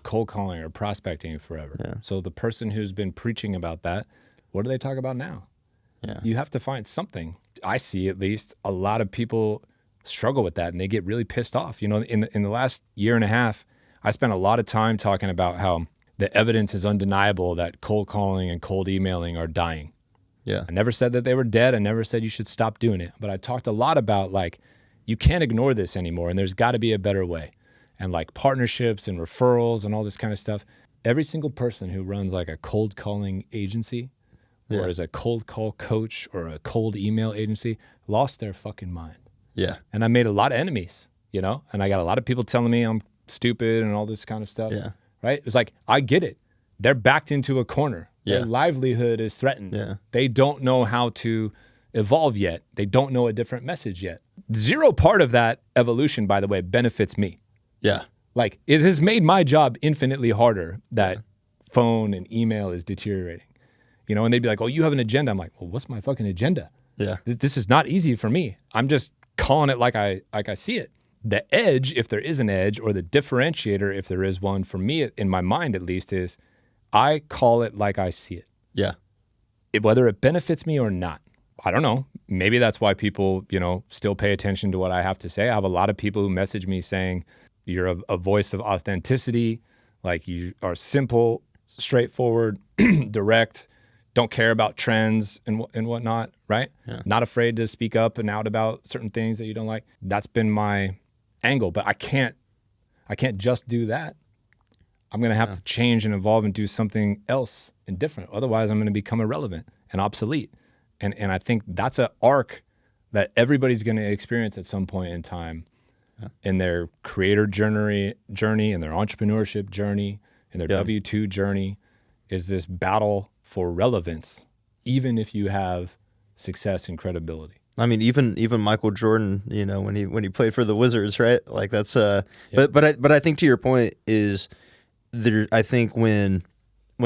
cold calling or prospecting forever. Yeah. So the person who's been preaching about that, what do they talk about now? Yeah. You have to find something. I see at least a lot of people struggle with that and they get really pissed off. You know, in the last year and a half, I spent a lot of time talking about how the evidence is undeniable that cold calling and cold emailing are dying. Yeah. I never said that they were dead. I never said you should stop doing it. But I talked a lot about like, you can't ignore this anymore and there's got to be a better way. And like partnerships and referrals and all this kind of stuff. Every single person who runs like a cold calling agency or is a cold call coach or a cold email agency lost their fucking mind. Yeah. And I made a lot of enemies, you know, and I got a lot of people telling me I'm stupid and all this kind of stuff. Yeah. Right? It's like, I get it. They're backed into a corner. Yeah. Their livelihood is threatened. Yeah. They don't know how to evolve yet. They don't know a different message yet. Zero part of that evolution, by the way, benefits me. Yeah. Like, it has made my job infinitely harder that phone and email is deteriorating. You know, and they'd be like, oh, you have an agenda. I'm like, well, what's my fucking agenda? Yeah. This is not easy for me. I'm just calling it like I see it. The edge, if there is an edge, or the differentiator, if there is one, for me, in my mind at least, is I call it like I see it. Yeah. Whether it benefits me or not, I don't know. Maybe that's why people, you know, still pay attention to what I have to say. I have a lot of people who message me saying, you're a voice of authenticity, like you are simple, straightforward, direct, don't care about trends and whatnot, right? Yeah. Not afraid to speak up and out about certain things that you don't like. That's been my angle, but I can't just do that. I'm going to have to change and evolve and do something else and different. Otherwise, I'm going to become irrelevant and obsolete. And I think that's an arc that everybody's going to experience at some point in time in their creator journey, in their entrepreneurship journey, in their W-2 journey, is this battle for relevance, even if you have success and credibility. I mean, even Michael Jordan, you know, when he played for the Wizards, right? Like that's but I think to your point is there. I think when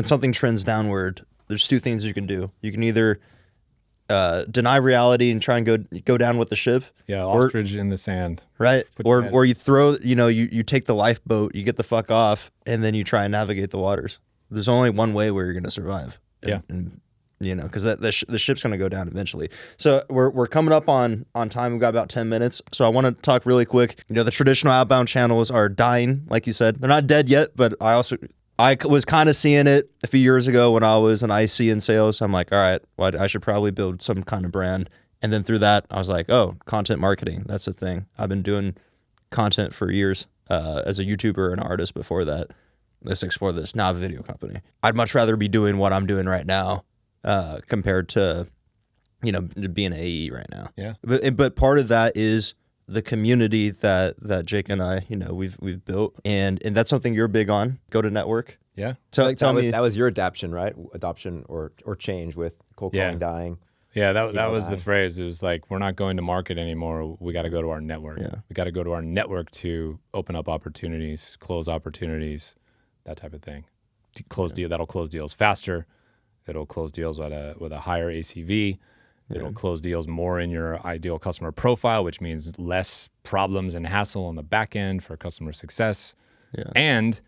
something trends downward, there's two things you can do. You can either deny reality and try and go down with the ship. Yeah, ostrich in the sand. Right. Or you throw, you know, you take the lifeboat, you get the fuck off, and then you try and navigate the waters. There's only one way where you're going to survive. And you know, because the ship's going to go down eventually. So we're coming up on time. We've got about 10 minutes. So I want to talk really quick. You know, the traditional outbound channels are dying, like you said. They're not dead yet, but I was kind of seeing it a few years ago when I was an IC in sales. I'm like, all right, well, I should probably build some kind of brand. And then through that, I was like, oh, content marketing. That's the thing. I've been doing content for years as a YouTuber and artist before that. Let's explore this. Now I have a video company. I'd much rather be doing what I'm doing right now compared to, you know, being an AE right now. Yeah. But part of that is the community that Jake and I, you know, we've built, and that's something you're big on. Go to network. Yeah. Tell me that was your adoption, right? Adoption or change with cold calling dying. Yeah, that was the phrase. It was like, we're not going to market anymore. We got to go to our network. Yeah. We got to go to our network to open up opportunities, close opportunities, that type of thing. That'll close deals faster. It'll close deals with a higher ACV. It'll close deals more in your ideal customer profile, which means less problems and hassle on the back end for customer success. Yeah. And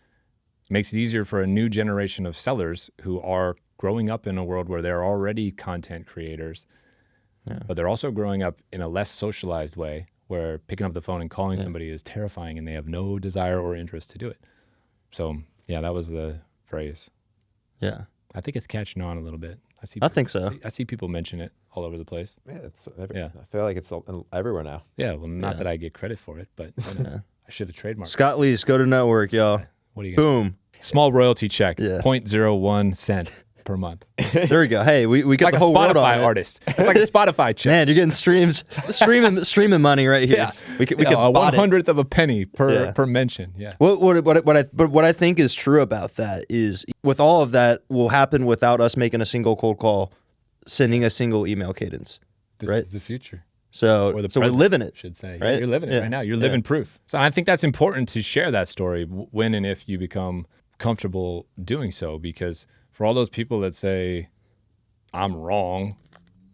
makes it easier for a new generation of sellers who are growing up in a world where they're already content creators, but they're also growing up in a less socialized way where picking up the phone and calling somebody is terrifying and they have no desire or interest to do it. So yeah, that was the phrase. Yeah. I think it's catching on a little bit. I think so. I see people mention it all over the place. Yeah, I feel like it's everywhere now. Yeah, well, not that I get credit for it, but I should have trademarked Scott Leese, go to network, y'all. What do you Boom. Small royalty check, Yeah. 0.01 cent per month. There we go. Hey, we got Like the a whole world on Spotify it. artist. It's like a Spotify check. Man, you're getting streaming money right here. Yeah. We could a bot it. 1/100th of a penny Yeah. per mention. Yeah. What I think is true about that is with all of that will happen without us making a single cold call, sending a single email cadence. This right? is the future. So Or the we're present, living it. should say. right? You're living it Yeah. right now. You're living proof. So I think that's important to share that story when and if you become comfortable doing so, because for all those people that say I'm wrong,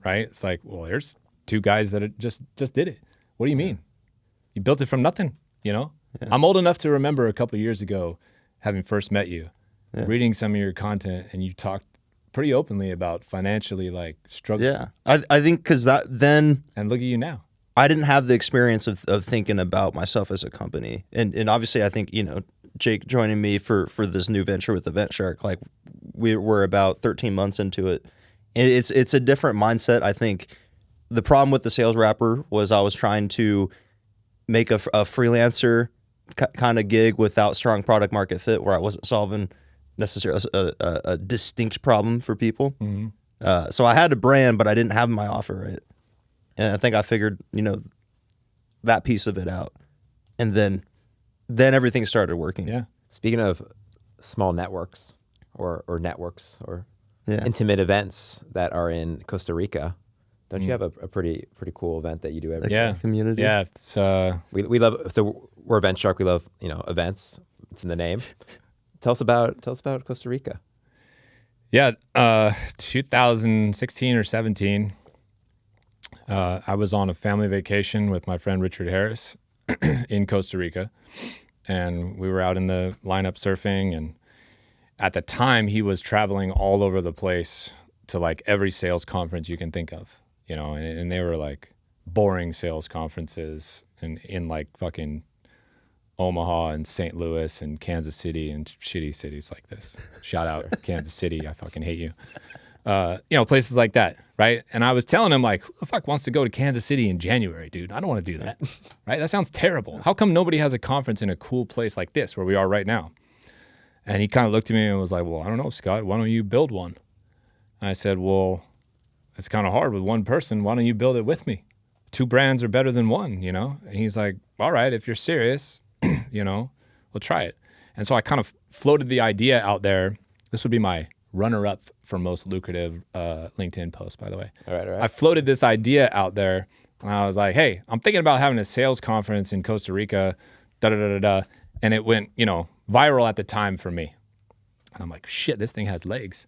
right? It's like, well, there's two guys that just did it. What do you mean? You built it from nothing, you know? Yeah. I'm old enough to remember a couple of years ago, having first met you, reading some of your content, and you talked pretty openly about financially like struggling. Yeah. I think because then And look at you now. I didn't have the experience of thinking about myself as a company. And obviously I think, Jake joining me for this new venture with EventShark, like we're about 13 months into it. And it's a different mindset. I think the problem with the sales rapper was I was trying to make a freelancer kind of gig without strong product market fit, where I wasn't solving necessarily a distinct problem for people. Mm-hmm. So I had a brand, but I didn't have my offer right. And I think I figured, that piece of it out. And then everything started working. Yeah. Speaking of small networks or networks or Yeah. intimate events that are in Costa Rica, don't you have a pretty cool event that you do every Like Yeah. community. Yeah. It's We love, so we're EventShark. We love, events. It's in the name. Tell us about Costa Rica. Yeah, 2016 or 17, I was on a family vacation with my friend Richard Harris in Costa Rica, and we were out in the lineup surfing, and at the time he was traveling all over the place to like every sales conference you can think of, and they were like boring sales conferences in like fucking Omaha and St. Louis and Kansas City and shitty cities like this. Shout out Kansas City. I fucking hate you. Places like that, right? And I was telling him, like, who the fuck wants to go to Kansas City in January, dude? I don't want to do that, right? That sounds terrible. How come nobody has a conference in a cool place like this where we are right now? And he kind of looked at me and was like, well, I don't know, Scott. Why don't you build one? And I said, well, it's kind of hard with one person. Why don't you build it with me? 2 brands are better than one, And he's like, all right, if you're serious, we'll try it. And so I kind of floated the idea out there. This would be my runner-up for most lucrative LinkedIn post, by the way. All right. I floated this idea out there, and I was like, hey, I'm thinking about having a sales conference in Costa Rica, da-da-da-da-da. And it went, viral at the time for me. And I'm like, shit, this thing has legs.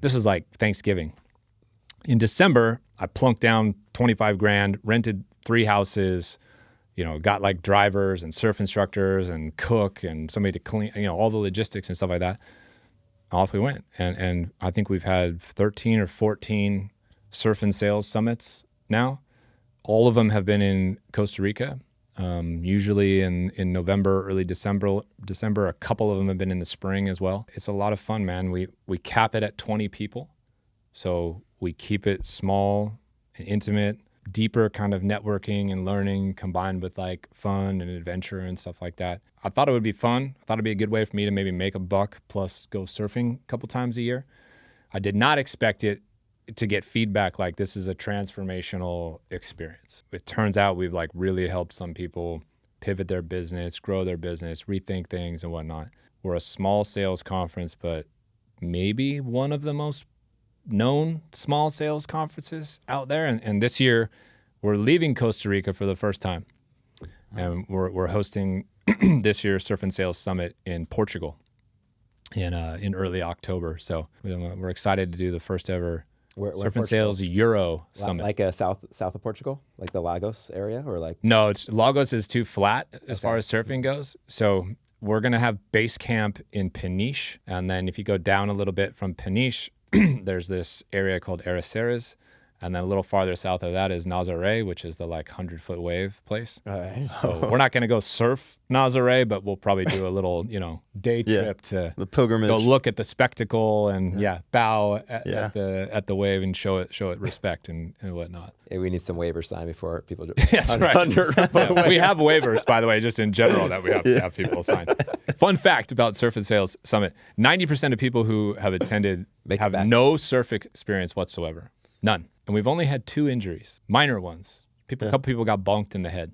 This was like Thanksgiving. In December, I plunked down 25 grand, rented 3 houses, got like drivers and surf instructors and cook and somebody to clean, all the logistics and stuff like that. Off we went. And I think we've had 13 or 14 surf and sales summits now. All of them have been in Costa Rica, usually in November, early December. A couple of them have been in the spring as well. It's a lot of fun, man. We cap it at 20 people. So we keep it small and intimate, deeper kind of networking and learning combined with like fun and adventure and stuff like that. I thought it would be fun. I thought it'd be a good way for me to maybe make $1 plus go surfing a couple times a year. I did not expect it to get feedback like this is a transformational experience. It turns out we've like really helped some people pivot their business, grow their business, rethink things and whatnot. We're a small sales conference, but maybe one of the most known small sales conferences out there. And this year we're leaving Costa Rica for the first time. And we're hosting this year's Surf and Sales Summit in Portugal in early October. So we're excited to do the first ever Surf and Sales Euro Summit. Like south of Portugal, like the Lagos area, or like? No, Lagos is too flat as far as surfing goes. So we're going to have base camp in Peniche. And then if you go down a little bit from Peniche, there's this area called Ericeras. And then a little farther south of that is Nazare, which is the like 100-foot wave place. All right. So we're not going to go surf Nazare, but we'll probably do a little, day trip to The pilgrimage. go look at the spectacle and bow at the wave and show it respect and whatnot. Yeah, we need some waivers signed before people. That's right. Yeah, we have waivers, by the way, just in general that we have to have people sign. Fun fact about Surf and Sales Summit: 90% of people who have attended have no surf experience whatsoever, none. And we've only had 2 injuries, minor ones. A couple people got bonked in the head.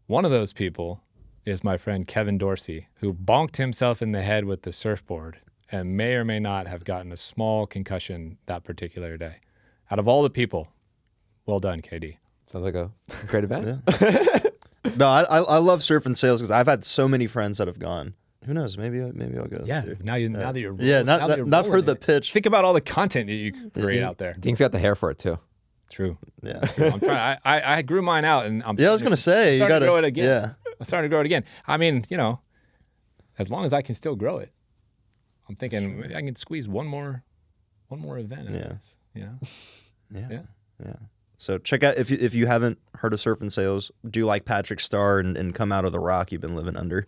One of those people is my friend Kevin Dorsey, who bonked himself in the head with the surfboard and may or may not have gotten a small concussion that particular day. Out of all the people, well done, KD. Sounds like a great event. No, I love Surf and Sales because I've had so many friends that have gone. Who knows? Maybe I'll go. Yeah, now that you're not for the pitch. Think about all the content that you could create out there. Dean's got the hair for it too. True. Yeah. I'm trying. I grew mine out, and I'm. Yeah, I was gonna say you gotta grow it again. Yeah. I'm starting to grow it again. I mean, as long as I can still grow it, I'm thinking maybe I can squeeze one more event. Yeah. So check out if you haven't heard of Surf and Sales, do like Patrick Starr and come out of the rock you've been living under.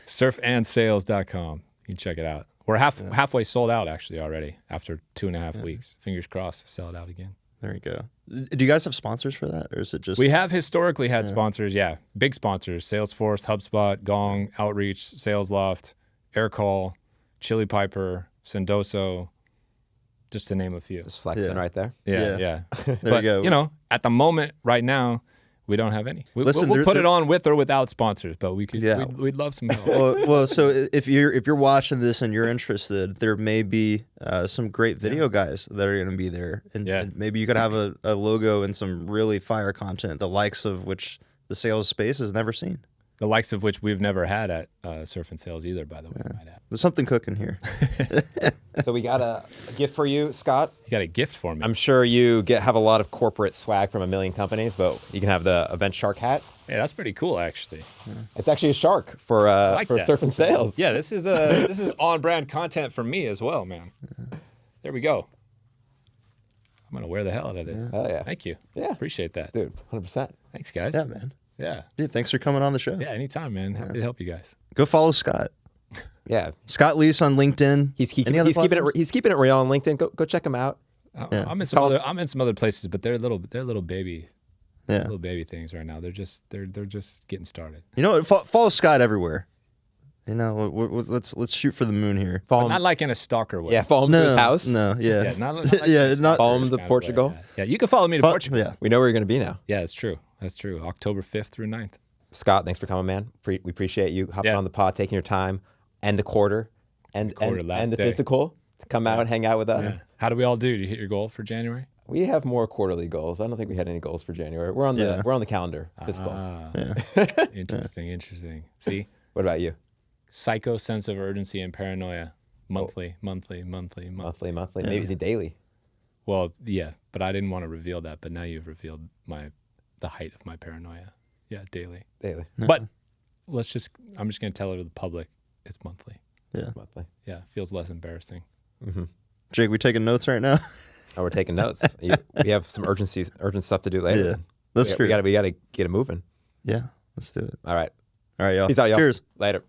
Surfandsales.com. You can check it out. We're halfway sold out actually already after 2.5 weeks. Fingers crossed, sell it out again. There you go. Do you guys have sponsors for that, or is it just? We have historically had sponsors, big sponsors: Salesforce, HubSpot, Gong, Outreach, SalesLoft, Aircall, Chili Piper, Sendoso, just to name a few. Just flexing right there. Yeah. There you go. At the moment, right now, we don't have any. We'll Listen, put it on with or without sponsors, but we could. Yeah. We'd love some help. well, so if you're watching this and you're interested, there may be some great video guys that are going to be there, and maybe you could have a logo and some really fire content, the likes of which the sales space has never seen. The likes of which we've never had at Surf and Sales either, by the way. There's something cooking here. So we got a gift for you, Scott. You got a gift for me. I'm sure you have a lot of corporate swag from a million companies, but you can have the EventShark hat. Yeah, that's pretty cool, actually. It's actually a shark for that. Surf and Sales. Yeah, this is on-brand content for me as well, man. There we go. I'm gonna wear the hell out of this. Oh yeah. Thank you. Yeah. Appreciate that. Dude, 100%. Thanks, guys. Yeah, man. Yeah. Dude, thanks for coming on the show. Yeah, anytime, man. Happy to help you guys. Go follow Scott. Yeah. Scott Leese on LinkedIn. He's keeping it real on LinkedIn. Go check him out. I'm in some other places, but they're little baby things right now. They're just getting started. You know what? Follow Scott everywhere. Let's shoot for the moon here. Not like in a stalker way. Yeah, follow him to his house. No, yeah. Not like Follow him to Portugal. Yeah, you can follow me to Portugal. Yeah. We know where you're going to be now. Yeah, it's true. That's true. October 5th through 9th. Scott, thanks for coming, man. We appreciate you hopping on the pod, taking your time, end the quarter, and the physical to come out and hang out with us. Yeah. How do we all do? Did you hit your goal for January? We have more quarterly goals. I don't think we had any goals for January. We're on the calendar. Physical. Interesting. See? What about you? Psycho sense of urgency and paranoia. Monthly. Maybe daily. Well, yeah, but I didn't want to reveal that. But now you've revealed the height of my paranoia. Yeah, daily. But I'm just going to tell the public it's monthly. Yeah. Monthly. Yeah, feels less embarrassing. Mm-hmm. Jake, we taking notes right now? Oh, we're taking notes. We have some urgent stuff to do later. Yeah, that's true. We got to get it moving. Yeah, let's do it. All right, y'all. Peace out, y'all. Cheers. Later.